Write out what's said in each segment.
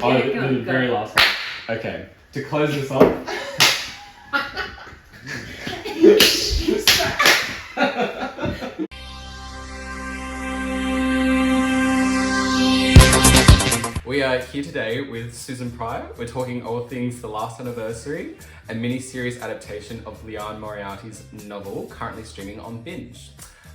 Okay, the very last one. Okay, to close this off. We are here today with Susan Pryor. We're talking all things The Last Anniversary, a mini-series adaptation of Liane Moriarty's novel, currently streaming on Binge.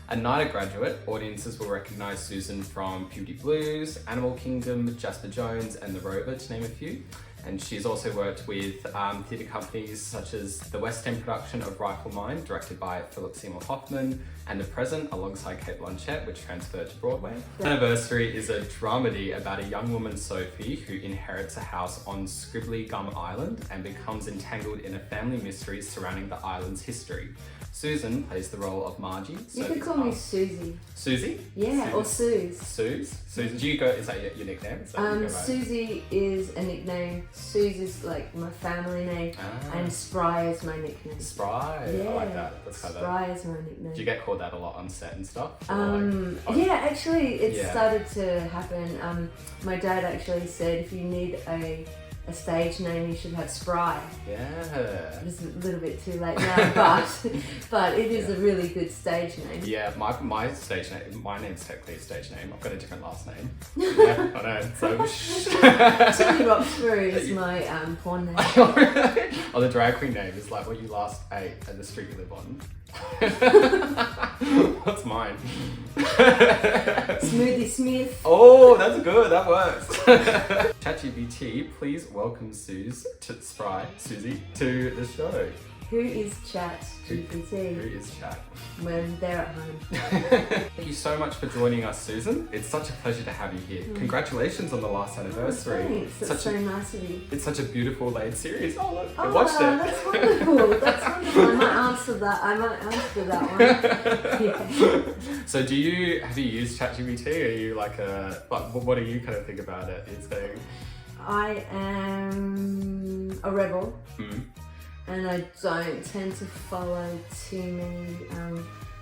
A NIDA graduate, audiences will recognise Susan from Puberty Blues, Animal Kingdom, Jasper Jones and the Rover, to name a few. And she's also worked with theatre companies such as the West End production of Rifle Mine, directed by Philip Seymour Hoffman, and The Present, alongside Kate Blanchett, which transferred to Broadway. Anniversary is a dramedy about a young woman, Sophie, who inherits a house on Scribbly Gum Island and becomes entangled in a family mystery surrounding the island's history. Susan plays the role of Margie. You could call me Susie. Susie? Yeah, or Suze. Susan, do you go, is that your nickname? Is that what you go by? Susie is a nickname. Suze is like my family name. And Spry is my nickname. Spry? Yeah. I like that. That's kind of... Spry is my nickname. Do you get called that a lot on set and stuff? Yeah, actually it started to happen. My dad actually said if you need a stage name, you should have Spry. Yeah. It's a little bit too late now, but it is a really good stage name. Yeah, my stage name, my name's technically a stage name. I've got a different last name. Yeah, I know. So Tilly Roxbury is my porn name. Oh, the drag queen name is like what you last ate and the street you live on. What's mine? Smoothie Smith. Oh, that's good. That works. ChatGPT, please welcome Susie to the show. Who is ChatGPT? Who is Chat? When they're at home. Thank you so much for joining us, Susan. It's such a pleasure to have you here. Congratulations on the last anniversary. Thanks. That's so nice of you. It's such a beautiful laid series. Oh, look, I watched it. That's wonderful. That's wonderful. I might answer that one. Yeah. So have you used ChatGPT? Are you like what do you kind of think about it? I am a rebel. Mm. And I don't tend to follow too many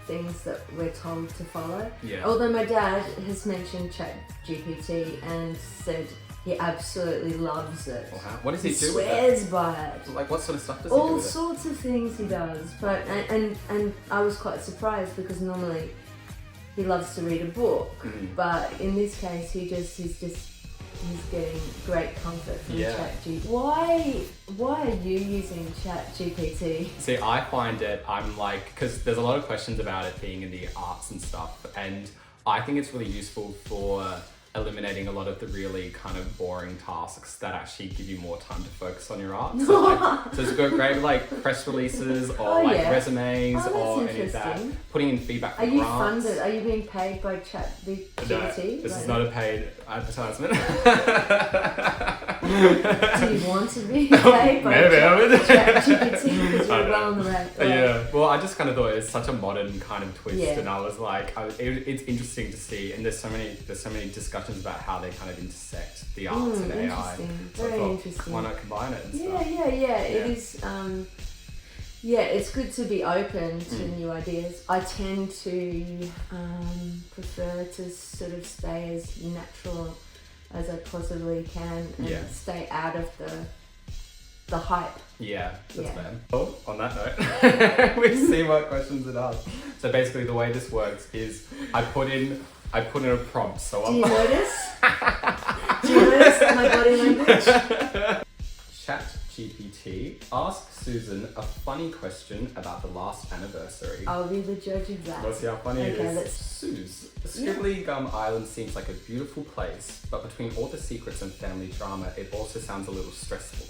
things that we're told to follow. Yeah. Although my dad has mentioned ChatGPT and said he absolutely loves it. Wow. What does he do with it? Swears by it. Like what sort of stuff does he do with it? All sorts of things he does. But and I was quite surprised because normally he loves to read a book, but in this case he's getting great comfort from ChatGPT. Why are you using ChatGPT? See, I find I'm like, because there's a lot of questions about it being in the arts and stuff, and I think it's really useful for eliminating a lot of the really kind of boring tasks that actually give you more time to focus on your art. So it's great like press releases or resumes or any of that. Putting in feedback for grants. Funded? Are you being paid by ChatGPT? No, this is not a paid advertisement. Do you want to be paid by ChatGPT because you're well on the right? Yeah, well I just kind of thought it's such a modern kind of twist and I was like, it's interesting to see, and there's so many discussions about how they kind of intersect the arts and AI. So Very interesting. Why not combine it and stuff? Yeah. It is. It's good to be open to new ideas. I tend to prefer to sort of stay as natural as I possibly can and stay out of the hype. Yeah, that's fair. Well, on that note, we see what questions it asks. So basically the way this works is I put in a prompt, so Do you notice? Do you notice my body language? ChatGPT, ask Susan a funny question about the last anniversary. I'll be the judge of that. Let's see how funny it is. Suze, Scribbly Gum Island seems like a beautiful place, but between all the secrets and family drama, it also sounds a little stressful.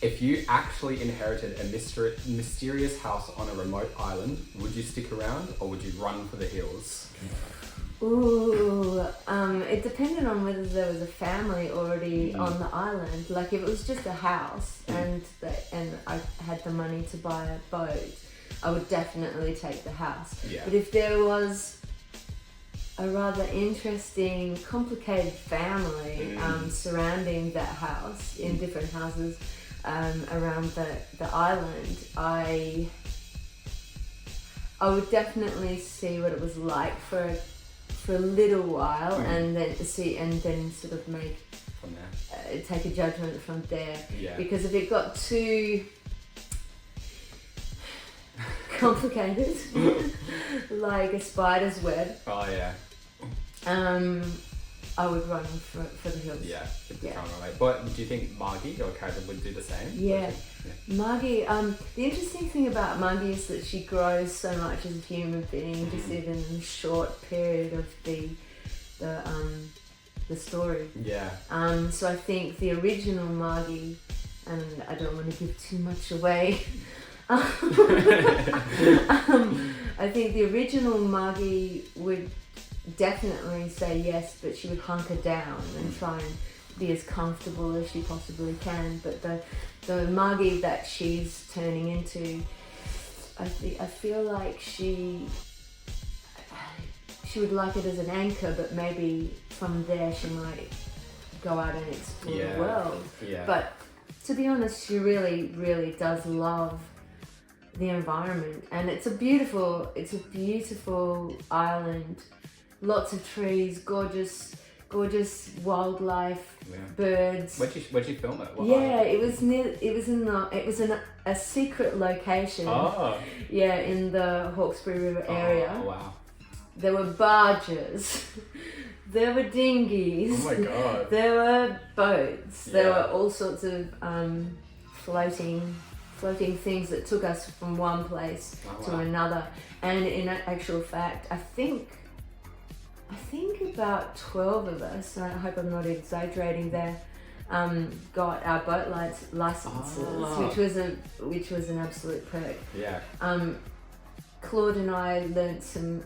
If you actually inherited a mysterious house on a remote island, would you stick around or would you run for the hills? Ooh, it depended on whether there was a family already on the island. Like if it was just a house and I had the money to buy a boat, I would definitely take the house. Yeah. But if there was a rather interesting, complicated family surrounding that house in different houses around the island, I would definitely see what it was like for a little while and then sort of make from there. Take a judgment from there. Yeah. Because if it got too complicated, like a spider's web, Oh yeah. I would run for the hills. Yeah. Yeah. But do you think Margie, your character, would do the same? Yeah. Margie, the interesting thing about Margie is that she grows so much as a human being, just even in a short period of the story. Yeah. So I think the original Margie, and I don't want to give too much away. I think the original Margie would definitely say yes, but she would hunker down and try and be as comfortable as she possibly can. But the Margie that she's turning into, I feel like she would like it as an anchor, but maybe from there she might go out and explore the world. Yeah. But to be honest, she really, really does love the environment, and it's a beautiful island. Lots of trees, gorgeous wildlife, birds. Where'd you film it? What island? It was in a secret location. Oh. Yeah, in the Hawkesbury River area. Oh wow. There were barges. There were dinghies. Oh my god. There were boats. There were all sorts of floating things that took us from one place to another. And in actual fact, I think about 12 of us, and I hope I'm not exaggerating there, got our boat licenses, which was an absolute perk. Yeah. Claude and I learnt some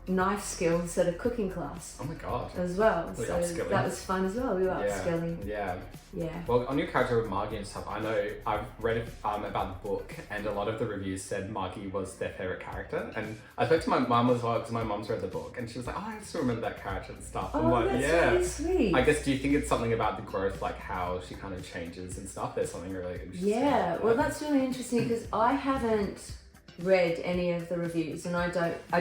knife skills at a cooking class. Oh my god. As well. Really so upskilling. That was fun as well. We were upskilling. Yeah. Yeah. Well, on your character with Margie and stuff, I know I've read about the book, and a lot of the reviews said Margie was their favourite character. And I spoke to my mum as well, because my mum's read the book, and she was like, "Oh, I still remember that character and stuff." Oh, I'm like, that's yeah. really sweet. I guess, do you think it's something about the growth, like how she kind of changes and stuff? There's something really interesting. Yeah. Well, that's really interesting because I haven't read any of the reviews, and I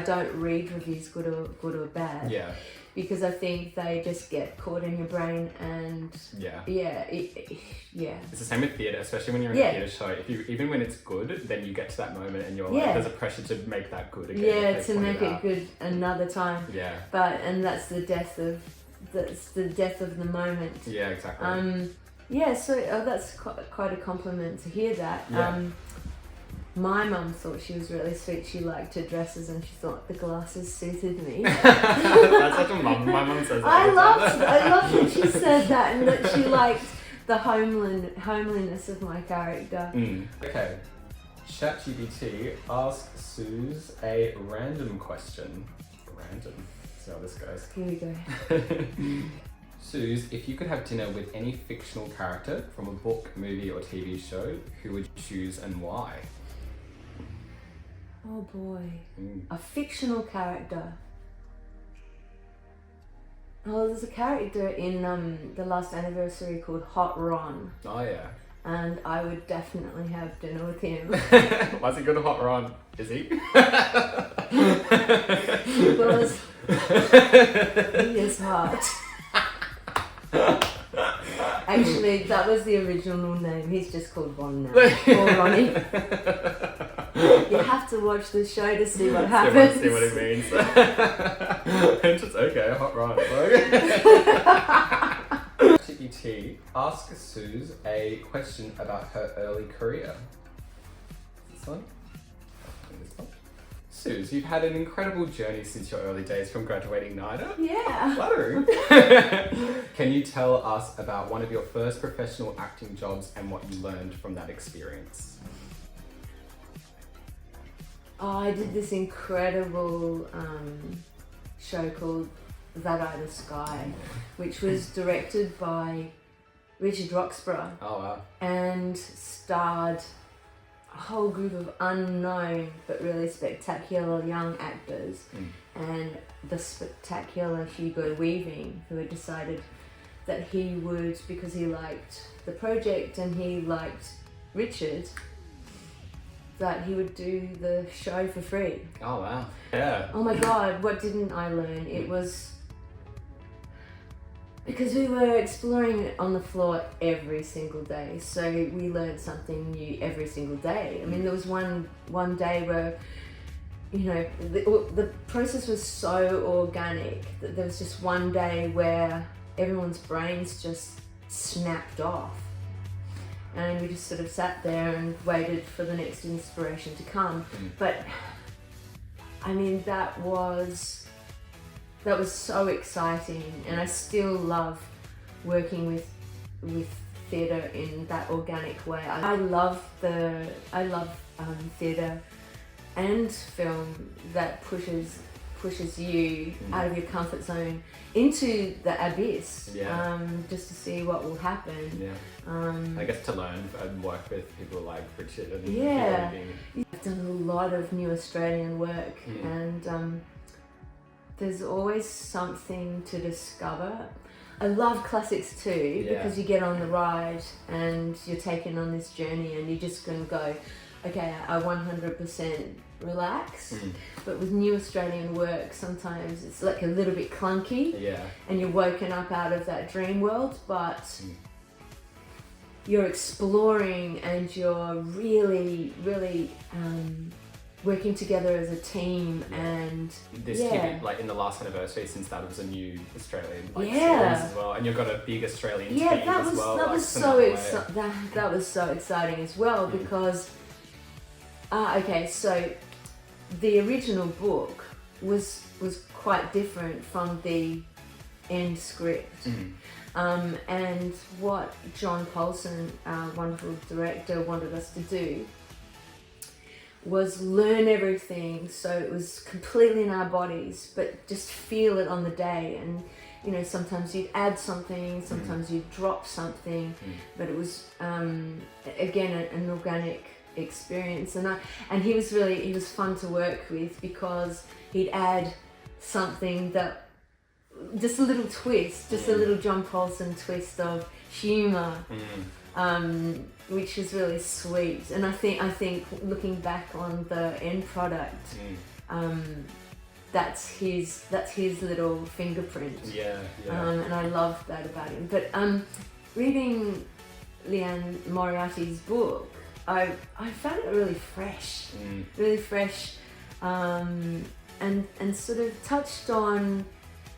don't read reviews, good or bad. Yeah. Because I think they just get caught in your brain, and it's the same with theatre, especially when you're in a theatre show. Even when it's good, then you get to that moment and you're like, there's a pressure to make that good again. Yeah, to make it good another time. Yeah. And that's the death of the moment. Yeah, exactly. So that's quite a compliment to hear that. Yeah. My mum thought she was really sweet. She liked her dresses, and she thought the glasses suited me. That's such a mum. My mum says that. I loved that she said that, and that she liked the homeliness of my character. Okay. ChatGPT, ask Suze a random question. Random. See how this goes. Here we go. Suze, if you could have dinner with any fictional character from a book, movie, or TV show, who would you choose and why? Oh boy, a fictional character. Oh, there's a character in the last anniversary called Hot Ron. Oh yeah. And I would definitely have dinner with him. Why's he good at Hot Ron? Is he? Because he is hot. Actually, that was the original name. He's just called Ron now. Or Ronnie. You have to watch the show to see what happens. See what it means. It's just okay, Hot Ron. GPT, ask Suze a question about her early career. This one? This one? Suze, you've had an incredible journey since your early days from graduating NIDA. Yeah. Flattering. Can you tell us about one of your first professional acting jobs and what you learned from that experience? Oh, I did this incredible show called That Eye the Sky, which was directed by Richard Roxburgh. Oh wow. And starred a whole group of unknown but really spectacular young actors, and the spectacular Hugo Weaving, who had decided that he would, because he liked the project and he liked Richard, that he would do the show for free. Oh wow. Yeah. Oh my god, what didn't I learn? It was because we were exploring it on the floor every single day. So we learned something new every single day. I mean, there was one day where, you know, the process was so organic that there was just one day where everyone's brains just snapped off. And we just sort of sat there and waited for the next inspiration to come. But I mean, that was so exciting, and I still love working with theatre in that organic way. I love theatre and film that pushes you out of your comfort zone into the abyss, just to see what will happen. I guess to learn and work with people like Richard and I've done a lot of new Australian work, and there's always something to discover. I love classics too, because you get on the ride and you're taken on this journey and you're just going to go, okay, I 100% relax. But with new Australian work, sometimes it's like a little bit clunky, and you're woken up out of that dream world, but you're exploring and you're really, really working together as a team. And this TV, like in the last anniversary, since that was a new Australian series as well, and you've got a big Australian team as well. That was so exciting as well, because okay, so the original book was quite different from the end script. And what John Paulson, our wonderful director, wanted us to do was learn everything, so it was completely in our bodies, but just feel it on the day. And you know, sometimes you'd add something, sometimes you'd drop something, but it was again an organic experience. And he was fun to work with, because he'd add something that, just a little twist, just a little John Paulson twist of humour, which is really sweet. And I think looking back on the end product, that's his little fingerprint. And I love that about him. But reading Liane Moriarty's book, I found it really fresh, and sort of touched on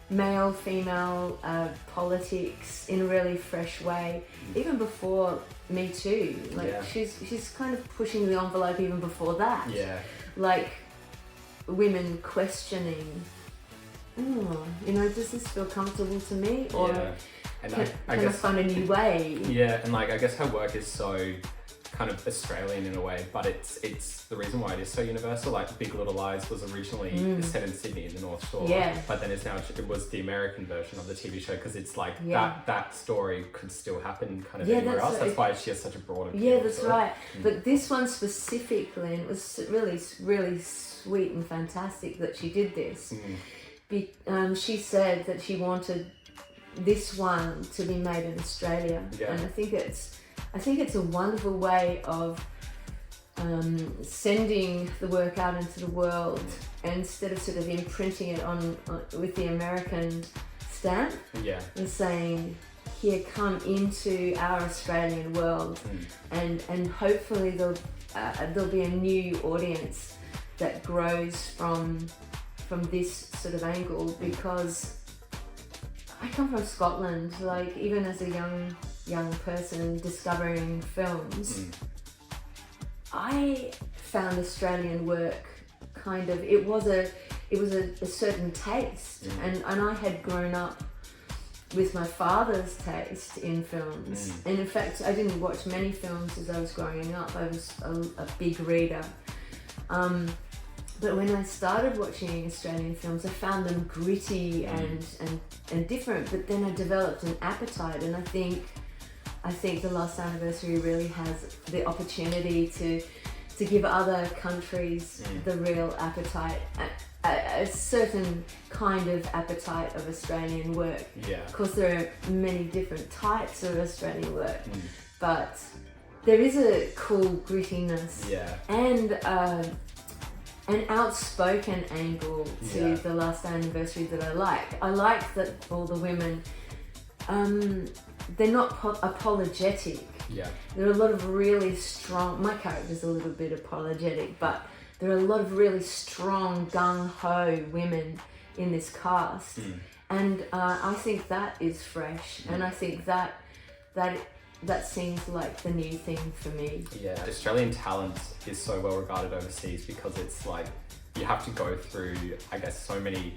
male, female politics in a really fresh way, even before Me Too. Like she's kind of pushing the envelope even before that. Like women questioning, you know, does this feel comfortable to me, or and can I find a new way? And like I guess her work is so kind of Australian in a way, but it's the reason why it is so universal. Like Big Little Lies was originally set in Sydney in the North Shore, but then it was the American version of the TV show, because it's like that story could still happen kind of anywhere else. That's why she has such a broad appeal. That's right. But this one specifically, and it was really, really sweet and fantastic that she did this. She said that she wanted this one to be made in Australia, and I think it's a wonderful way of sending the work out into the world, instead of sort of imprinting it on with the American stamp, and saying, here, come into our Australian world, and hopefully there'll be a new audience that grows from this sort of angle, because I come from Scotland. Like, even as a young person discovering films, I found Australian work kind of, it was a certain taste, and I had grown up with my father's taste in films, and in fact I didn't watch many films as I was growing up. I was a big reader, but when I started watching Australian films, I found them gritty and different, but then I developed an appetite, and I think the last anniversary really has the opportunity to give other countries the real appetite, a certain kind of appetite of Australian work. Of course, there are many different types of Australian work, but there is a cool grittiness and an outspoken angle to the last anniversary that I like. I like that all the women they're not apologetic. Yeah. There are a lot of really strong, my character's a little bit apologetic, but there are a lot of really strong, gung-ho women in this cast. And I think that is fresh, and I think that seems like the new thing for me. Yeah, Australian talent is so well regarded overseas because it's like, you have to go through, I guess, so many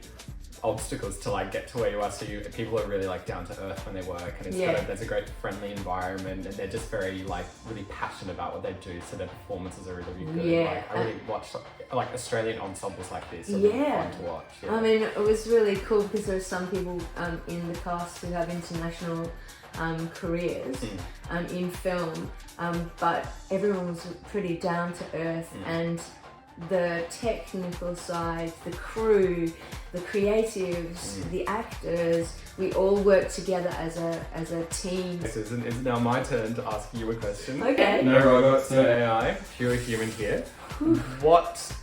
obstacles to like get to where you are. So people are really like down to earth when they work, and it's there's a great friendly environment, and they're just very like really passionate about what they do. So their performances are really, really good. Yeah, like, I really watch like Australian ensembles like this. Are really fun to watch. Yeah. I mean, it was really cool because there are some people in the cast who have international careers in film, but everyone was pretty down to earth, and the technical side, the crew, the creatives, the actors, we all work together as a team. Susan, it's now my turn to ask you a question. Okay. No robots, no AI, pure human here. What,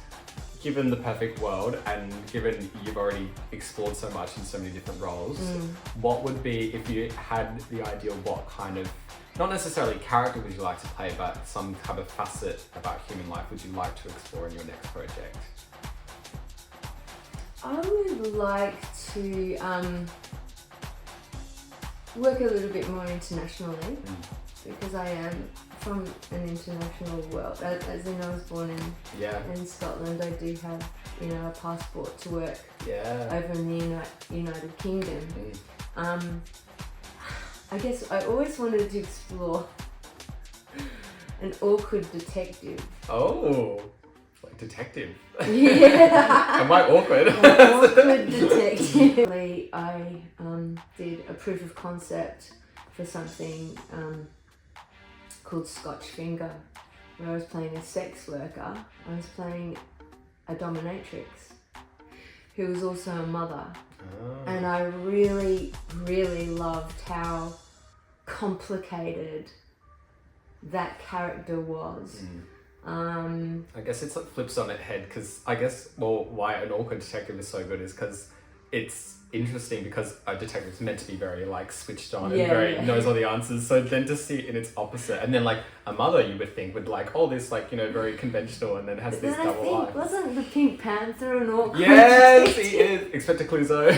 given the perfect world, and given you've already explored so much in so many different roles, what would be, if you had the ideal, what kind of, not necessarily character would you like to play, but some kind of facet about human life would you like to explore in your next project? I would like to work a little bit more internationally, because I am from an international world. As in, I was born in Scotland. I do have, a passport to work over in the United Kingdom. I guess I always wanted to explore an awkward detective. Oh, like detective. Yeah. Am I awkward? An awkward detective. I did a proof of concept for something called Scotch Finger, where I was playing a sex worker. I was playing a dominatrix who was also a mother. And I really, really loved how complicated that character was. I guess it's like flips on its head, because I guess, why an awkward detective is so good is because it's interesting, because a detective is meant to be very like switched on and very knows all the answers. So then to see it in its opposite, and then like a mother, you would think would like, this like, very conventional, and then has this double life. Wasn't the Pink Panther an awkward Yes, detective? he is. Inspector Clouseau.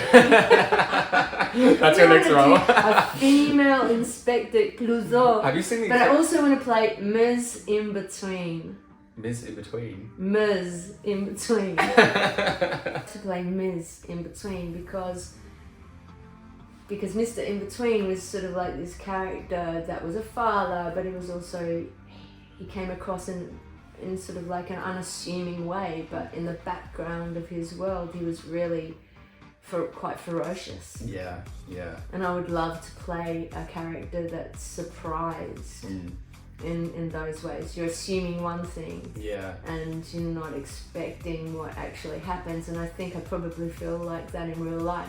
That's your next role. A female Inspector Clouseau. Have you seen the? But I also want to play Ms. In Between. Ms. In Between. Ms. In Between. To play Ms. In Between because Mr. In Between was sort of like this character that was a father, but he was also, he came across in sort of like an unassuming way, but in the background of his world he was really quite ferocious. Yeah. And I would love to play a character that's surprised in those ways. You're assuming one thing, and you're not expecting what actually happens, and I think I probably feel like that in real life.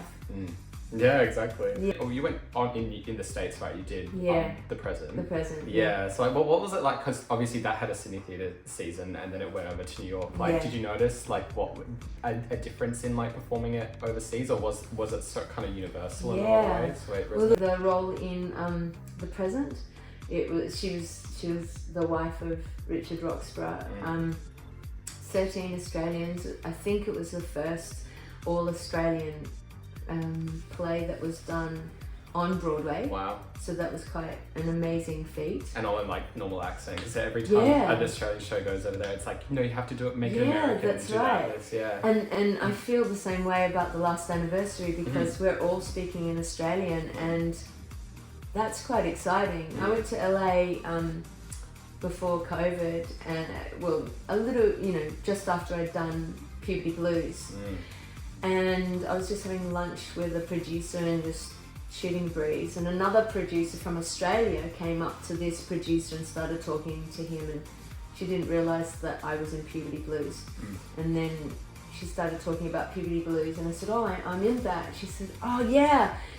Yeah, exactly. Yeah. Oh, you went on in the States, right? You did. The Present. The Present. Yeah. So like, what was it like? Because obviously that had a Sydney theatre season, and then it went over to New York. Like, did you notice like a difference in like performing it overseas, or was it so kind of universal in a lot of ways? Well, the role in The Present, she was the wife of Richard Roxburgh. 13 Australians. I think it was the first all-Australian play that was done on Broadway. Wow. So that was quite an amazing feat. And all in like normal accent, because every time an Australian show goes over there, it's like, you have to do it, make it American. That's do right. That, And I feel the same way about the last anniversary, because we're all speaking in Australian, and that's quite exciting. I went to LA before COVID, and a little, just after I'd done Puberty Blues. And I was just having lunch with a producer and just shooting breeze, and another producer from Australia came up to this producer and started talking to him, and she didn't realise that I was in Puberty Blues. And then she started talking about Puberty Blues, and I said, I'm in that. She said,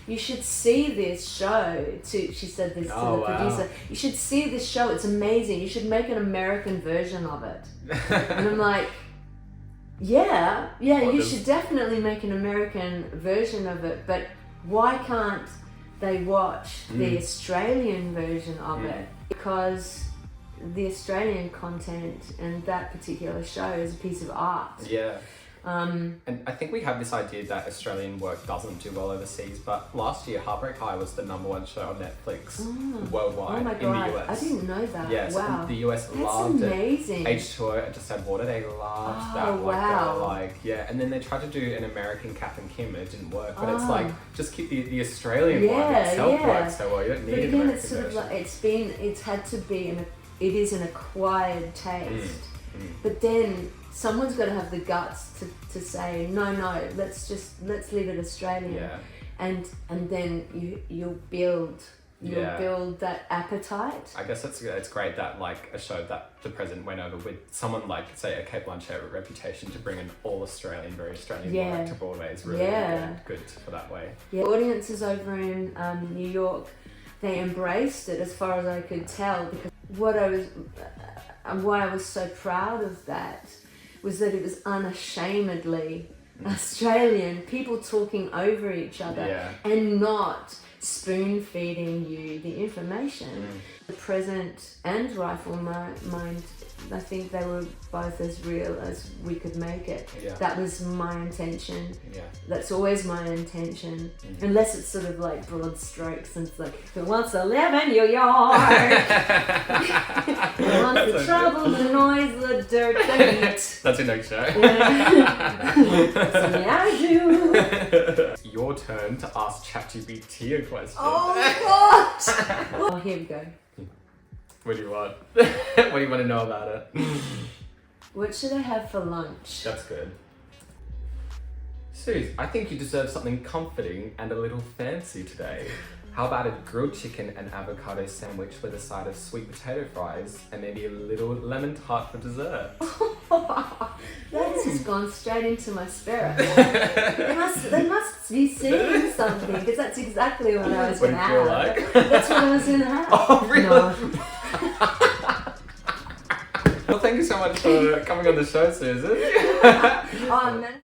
you should see this show. She said this to the producer. You should see this show, it's amazing. You should make an American version of it. And I'm like, you should definitely make an American version of it, but why can't they watch the Australian version of it, because the Australian content and that particular show is a piece of art. Yeah. And I think we have this idea that Australian work doesn't do well overseas, but last year Heartbreak High was the #1 show on Netflix worldwide in the US. I didn't know that. Yes, wow. the US That's loved amazing. it. H2O and Just Add Water, they loved that. Wow. And then they tried to do an American Kath and Kim and it didn't work. But it's like, just keep the Australian one itself works so well. You don't need an again, American it's sort version. of like, it's had to be it is an acquired taste. But then someone's got to have the guts to say no, let's leave it Australian. Yeah. And then you'll build that appetite. I guess it's great that like a show that the president went over with someone like, say, a Kate Blanchett with reputation to bring an all Australian, very Australian work to Broadway is really good for that way. Yeah, audiences over in New York, they embraced it as far as I could tell, because why I was so proud of that was that it was unashamedly Australian, people talking over each other and not spoon feeding you the information. The Present and Rifle Mind, I think they were both as real as we could make it. That was my intention. That's always my intention, unless it's sort of like broad strokes and it's like, who wants to live in your yard? Who wants the trouble, the noise, the dirt, the heat? That's your next show. Yeah, I do. Your turn to ask ChatGPT a question. Oh God! Oh, here we go. What do you want? What do you want to know about it? What should I have for lunch? That's good. Suze, I think you deserve something comforting and a little fancy today. How about a grilled chicken and avocado sandwich with a side of sweet potato fries and maybe a little lemon tart for dessert? That's just gone straight into my spirit. They must be seeing something, because that's exactly what I was going to have. Like? That's what I was going to have. Oh, really? No. Well, thank you so much for coming on the show, Susan. Oh, man.